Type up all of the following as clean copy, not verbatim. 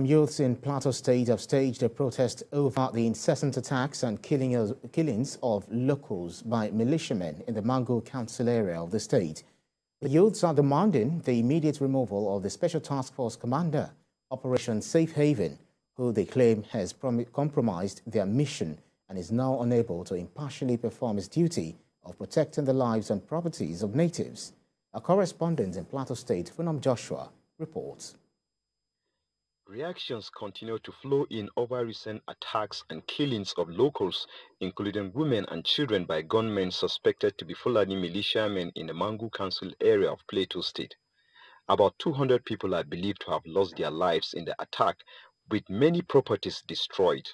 Youths in Plateau State have staged a protest over the incessant attacks and killings of locals by militiamen in the Mangu Council area of the state. The youths are demanding the immediate removal of the Special Taskforce Commander, Operation Safe Haven, who they claim has compromised their mission and is now unable to impartially perform his duty of protecting the lives and properties of natives. Our correspondent in Plateau State, Funam Joshua, reports. Reactions continue to flow in over recent attacks and killings of locals, including women and children by gunmen suspected to be Fulani militiamen in the Mangu Council area of Plateau State. About 200 people are believed to have lost their lives in the attack, with many properties destroyed.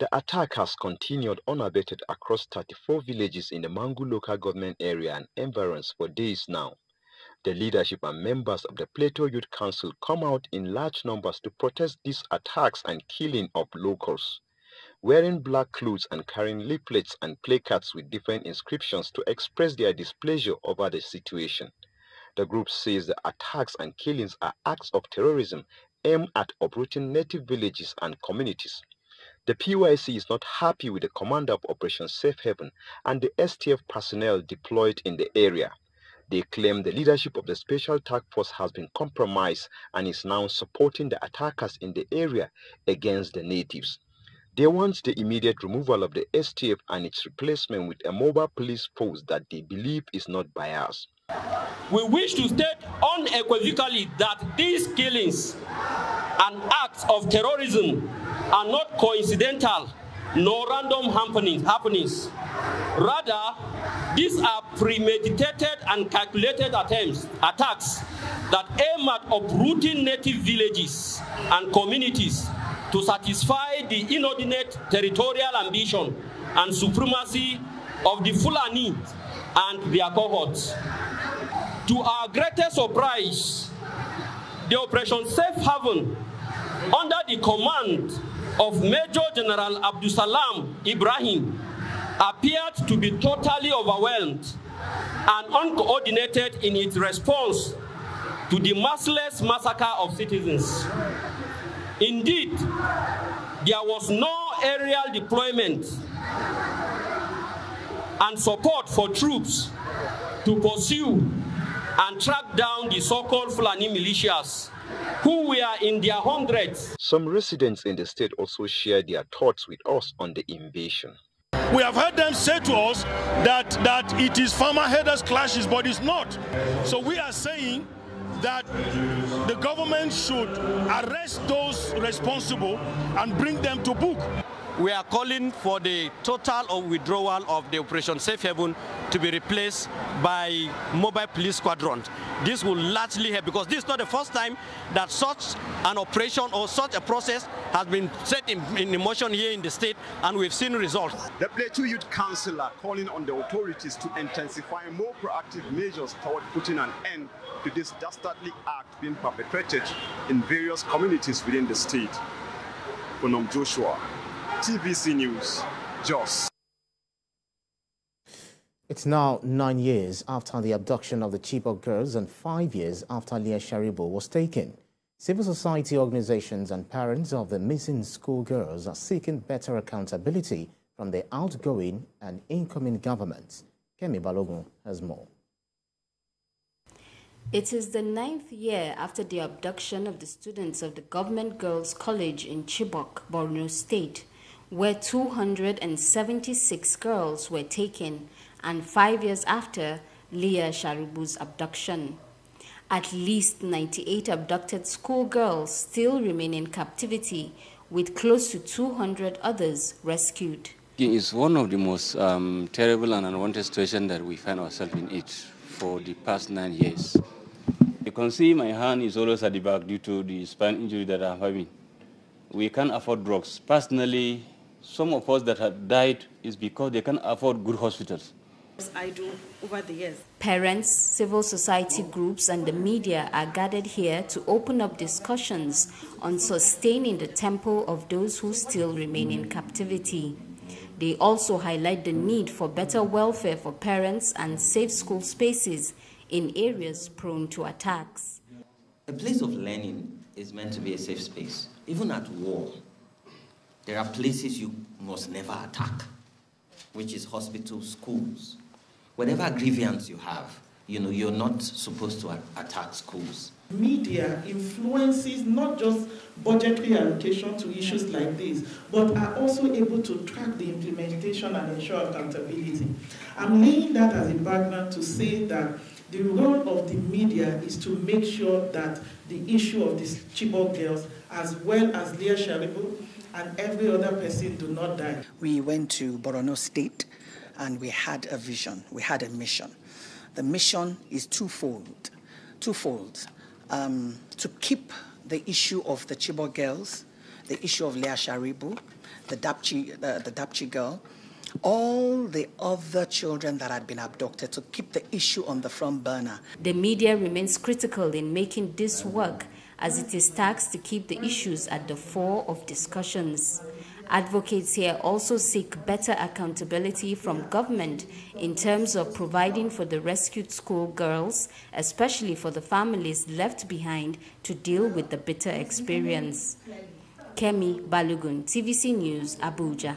The attack has continued unabated across 34 villages in the Mangu local government area and environs for days now. The leadership and members of the Plateau Youth Council come out in large numbers to protest these attacks and killing of locals, wearing black clothes and carrying leaflets and placards with different inscriptions to express their displeasure over the situation. The group says the attacks and killings are acts of terrorism aimed at uprooting native villages and communities. The PYC is not happy with the commander of Operation Safe Haven and the STF personnel deployed in the area. They claim the leadership of the Special Taskforce has been compromised and is now supporting the attackers in the area against the natives. They want the immediate removal of the STF and its replacement with a mobile police force that they believe is not biased. We wish to state unequivocally that these killings and acts of terrorism are not coincidental nor random happenings. Rather, these are premeditated and calculated attacks that aim at uprooting native villages and communities to satisfy the inordinate territorial ambition and supremacy of the Fulani and their cohorts. To our greatest surprise, the Operation Safe Haven, under the command of Major General Abdusalam Ibrahim, appeared to be totally overwhelmed and uncoordinated in its response to the merciless massacre of citizens. Indeed, there was no aerial deployment and support for troops to pursue and track down the so-called Fulani militias, who were in their hundreds. Some residents in the state also shared their thoughts with us on the invasion. We have heard them say to us that it is farmer herders clashes, but it's not. So we are saying that the government should arrest those responsible and bring them to book. We are calling for the total withdrawal of the Operation Safe Haven to be replaced by mobile police squadrons. This will largely help, because this is not the first time that such an operation or such a process has been set in motion here in the state, and we've seen results. The Plateau Youth Council are calling on the authorities to intensify more proactive measures toward putting an end to this dastardly act being perpetrated in various communities within the state. Funam Joshua, TVC News, Jos. It's now 9 years after the abduction of the Chibok girls and 5 years after Leah Sharibu was taken. Civil society organizations and parents of the missing schoolgirls are seeking better accountability from the outgoing and incoming governments. Kemi Balogun has more. It is the 9th year after the abduction of the students of the Government Girls College in Chibok, Borno State, where 276 girls were taken, and 5 years after Leah Sharibu's abduction. At least 98 abducted schoolgirls still remain in captivity, with close to 200 others rescued. It is one of the most terrible and unwanted situations that we find ourselves in it for the past 9 years. You can see my hand is always at the back due to the spine injury that I'm having. We can't afford drugs. Personally, some of us that have died is because they can't afford good hospitals. I do over the years. Parents, civil society groups, and the media are gathered here to open up discussions on sustaining the tempo of those who still remain in captivity. They also highlight the need for better welfare for parents and safe school spaces in areas prone to attacks. A place of learning is meant to be a safe space. even at war, there are places you must never attack, which is hospitals, schools. Whatever grievance you have, you're not supposed to attack schools. Media influences not just budgetary allocation to issues like this, but are also able to track the implementation and ensure accountability. I'm laying that as a background to say that the role of the media is to make sure that the issue of these Chibok girls, as well as Leah Sharibu and every other person, do not die. We went to Borno State and we had a vision, we had a mission. The mission is twofold. To keep the issue of the Chibok girls, the issue of Leah Sharibu, the Dapchi girl, all the other children that had been abducted, to keep the issue on the front burner. The media remains critical in making this work, as it is tasked to keep the issues at the fore of discussions. Advocates here also seek better accountability from government in terms of providing for the rescued school girls, especially for the families left behind to deal with the bitter experience. Kemi Balogun, TVC News, Abuja.